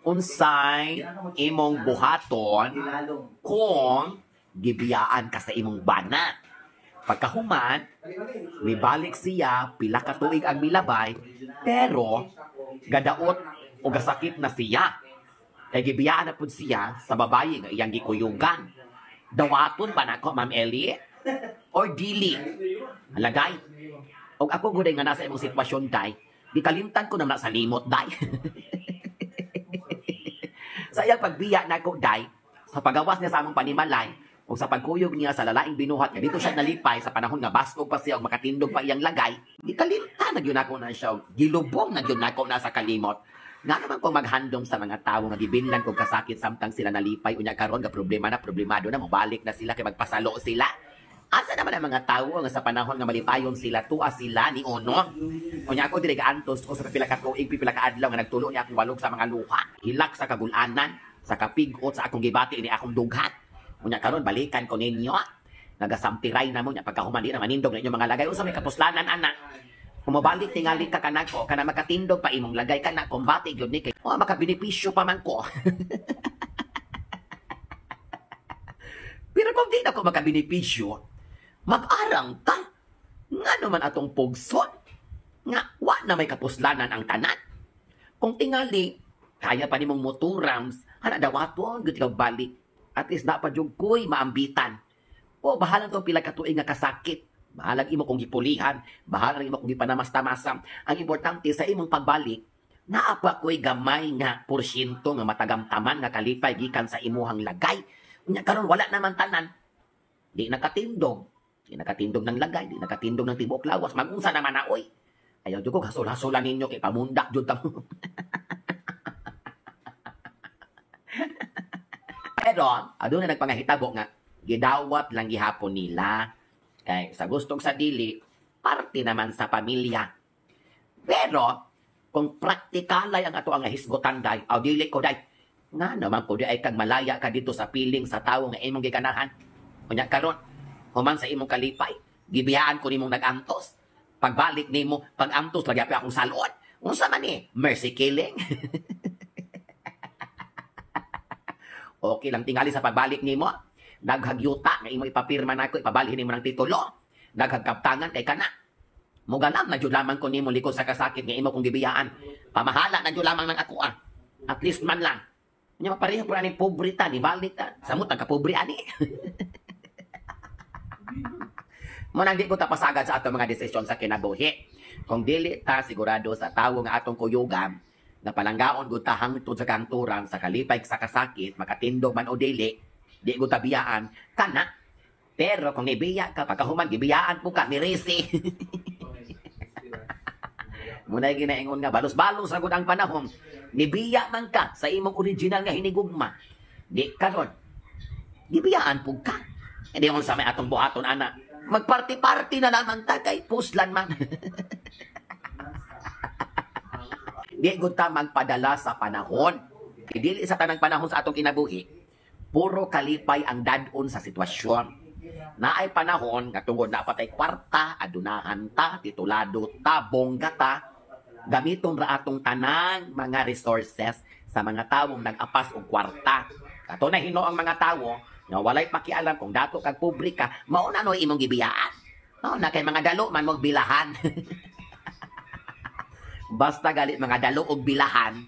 Unsay imong buhaton kung gibiyaan ka sa imong bana. Pagkahuman, mibalik siya, pila ka tuig ang milabay, pero gadaot o gasakit na siya. Kay gibiyaan na pud siya sa babae nga iyang gikuyugan. Dawaton ba nako, Ma'am Ellie? Or dili? Halagay. Og ako guday nga nasa imong sitwasyon, day, di kalimtan ko na sa limot, day. Sa iyang pagbiya na ko, day, sa pagawas niya sa among panimalay, o sa pagkuyog niya sa lalaing binuhat, nga dito siya nalipay sa panahon nga baskog pa siya o makatindog pa iyang lagay, di kalimtan na yun ako na siya, gilubong na yun ako na sa kalimot. Nga naman kung maghandom sa mga tao nga gibinlan kung kasakit samtang sila nalipay, unya karon nga problema na, problemado na, mabalik na sila kay magpasalo sila. Asa naman ang mga tao nga sa panahon nga malipayon sila, tuwa sila ni Ono. Unya ako diri gaantos ko sa pila ka tuig, pila ka adlaw nga nagtulo niya akong walog sa mga luha. Hilak sa kagulanan, sa kapigot sa akong gibati ni akong dughat. Unya karon balikan ko ninyo. Nagasampiray na mo nya pagkahuman di na manindog ninyo mga lagay usa may kapuslanan ana. Kumabalik tingali ka kanako kana makatindog pa imong lagay kana kumbati gyud ni kay makabenepisyo pa man ko. Pero kung di na ko makabenepisyo, mag-arang ka. Nga naman atong pugson. Nga, wa na may kapuslanan ang tanan. Kung tingali, kaya pa nimong moturams, hana dawaton, gud ikaw balik. At least dapat yung kuy maambitan. O, bahalang itong pila katuig nga kasakit. Bahalang imo kong gipulihan. Bahalang imo kong gipanamas-tamasam. Ang importante sa imong pagbalik, naapa ko'y gamay nga porsyento nga matagamtaman nga kalipay gikan sa imuhang lagay. Unya karon wala naman tanan. Di nakatindog. Di nakatindog ng lagay, di nakatindog ng tibok lawas. Mag-unsa naman na, oy. Ayaw dyan ko, hasol-hasolan ninyo kay pamundak dyan tamo. Pero, adun na nagpangahitabo nga, gidawat lang gihapon nila. Kay sa gustong sa dili, parte naman sa pamilya. Pero, kung praktikalay ang ato ang hisgutan, day, o dili ko, day, nga naman ko, ay kag malaya ka dito sa piling sa tao nga imong gikanahan. Kunya karon, human sa imong kalipay, gibiyaan ko nimong nag-antos. Pagbalik nimo, pag-antos, lagi akong salon. Unsa man ni, mercy killing. Okay lang tingali sa pagbalik nimo. Naghagyuta nga imo ipapirma nako, ipabalhin nimo ng titulo. Naghagkaptangan kay kana. Mugalam na jud lamang ko nimo likod sa kasakit nga imo kong gibiyaan. Pamahala na jud lamang ng ako ah. At least man lang. Nya mapareho pud ani pobre ta, ni balik ta. Samot ka pobre ani. Mo nang di ko ta pasagad sa ato mga desisyon sa kinabuhi. Kung dili ta sigurado sa tawo nga atong kuyugan, na palanggaon gud ta hangtod sa kanturan sa kalipay sa kasakit, makatindog man o dili, di gud ta biyaan kana. Pero kung nibiya ka pagkahuman gibiyaan po ka ni Risi. Muna ginaingon nga balos-balos ra gud ang panahon. Nibiya man ka sa imong original nga hinigugma. Di karon gibiyaan po ka. Hindi mo sa may atong buhaton ana. Magparty-party na lamang ta kay puslan man. Di gud ta magpadala sa panahon. Dili sa tanang panahon sa atong kinabuhi, puro kalipay ang dadon sa sitwasyon. Naay panahon nga tungod na patay kwarta, adunahan ta, titulado ta, bongga ta, gamiton ra atong tanang mga resources sa mga tawong nag-apas og kwarta. Kato na hino ang mga tawo nga walay pakialam kung dato kag pobre ka, mao na no imong gibiyaan. No, na kay mga dalo man mo bilahan. Basta gali mga dalo og bilahan,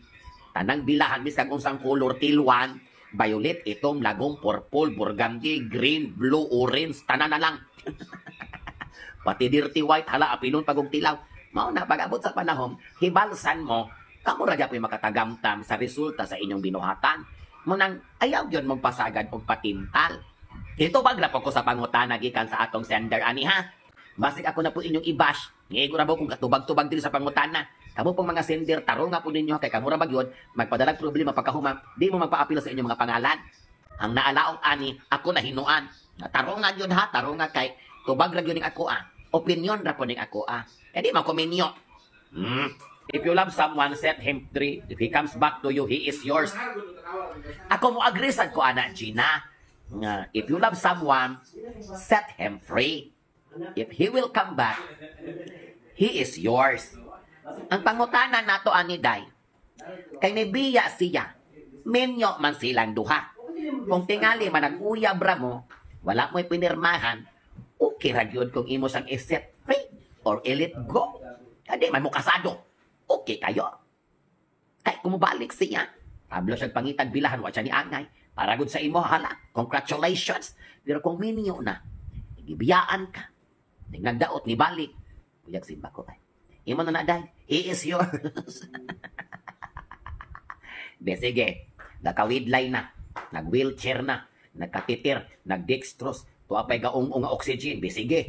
tanang bilahan bisan unsang color, tilwan, violet, itom, lagong, purple, burgundy, green, blue, orange, tanan na lang. Pati dirty white, hala, apilon pagong tilaw. Mao na pag-abot sa panahon, hibalsan mo, kamo ra gyapon makatagamtam sa resulta sa inyong binuhatan. Mo nang ayaw gyud mong pasagad og patintal. Ito bagrapok ko sa pangutana gikan sa atong sender ani ha. Basig ako na po inyong i-bash. Ngego ra ba kung katubag-tubag diri sa pangutana. Kamo pong mga sender, tarong nga po ninyo kay kamura magyod, magpadalag problema pagkahumam, di mo magpaapil sa inyong mga pangalan. Ang naalaong ani, ako na hinuan. Tarong nga yun ha, tarong nga kay tubag ra gyud ning ako ah. Opinion ra po ning ako ah. Kaya di makomenyo. If you love someone, set him free. If he comes back to you, he is yours. Ako mo agree sad ko ana Gina. If you love someone, set him free. If he will come back, he is yours. Ang pangutana nato ani day, Kay nibiya siya. Minyo man silang duha. Kung tingali man nag-uyab ra mo, wala mo'y pinirmahan, okay ra gyud kung imo sang i-set free or i-let go. Kadi man mo kasado. Okay kayo. Kay kumubalik siya. Pablo siya pangitag bilahan, wa siya ni angay. Para gud sa imo, hala. Congratulations. Pero kung minyo na, gibiyaan ka, nagdaot ni balik, buyag simba ko ay. Imo na naday, he is yours. De sige, nakawidlay na, nag-wheelchair na, nagkatitir, nag-dextrose, tuwa pa'y gaong nga oxygen, de sige.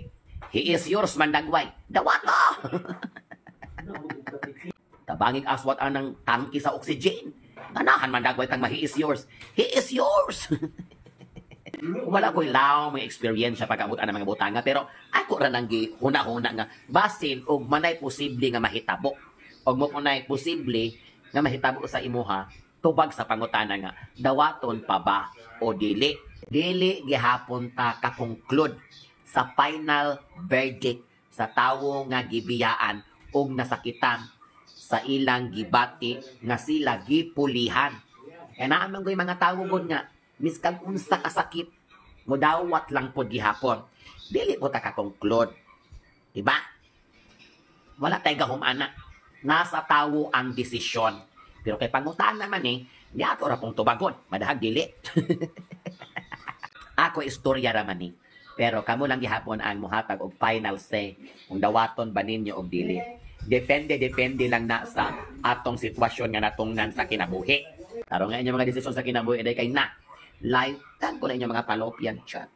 He is yours, mandagway. Dawat mo! Tabangig aswat anang tangki sa oxygen. Ganahan mandagway kang he is yours. He is yours! Wala ko'y lao may experience sa pag-abot ng mga butanga, pero ako ra nang huna-huna nga basin og manay posible nga mahitabo. Og mo kunay posible nga mahitabo sa imuha tubag sa pangutana nga dawaton pa ba o dili. Dili gihapon ta ka-conclude sa final verdict sa tawo nga gibiyaan og nasakitan sa ilang gibati nga sila gipulihan. Kaya naamang ko'y mga tawo gud nga miskag unsa kasakit mo dawat lang po gihapon. Dili po ta ka-conclude. Diba? Wala tayo gahumana. Nasa tawo ang desisyon. Pero kay pangutan naman di ato ra pong tubagon. Madahag dili. Ako istorya raman Pero kamo lang gihapon ang muhatag og final say kung dawaton ba ninyo og dili. Depende lang na sa atong sitwasyon nga natungnan sa kinabuhi. Taro nga inyo mga desisyon sa kinabuhi day kay na. Live tag ko na inyo mga palopyan chat.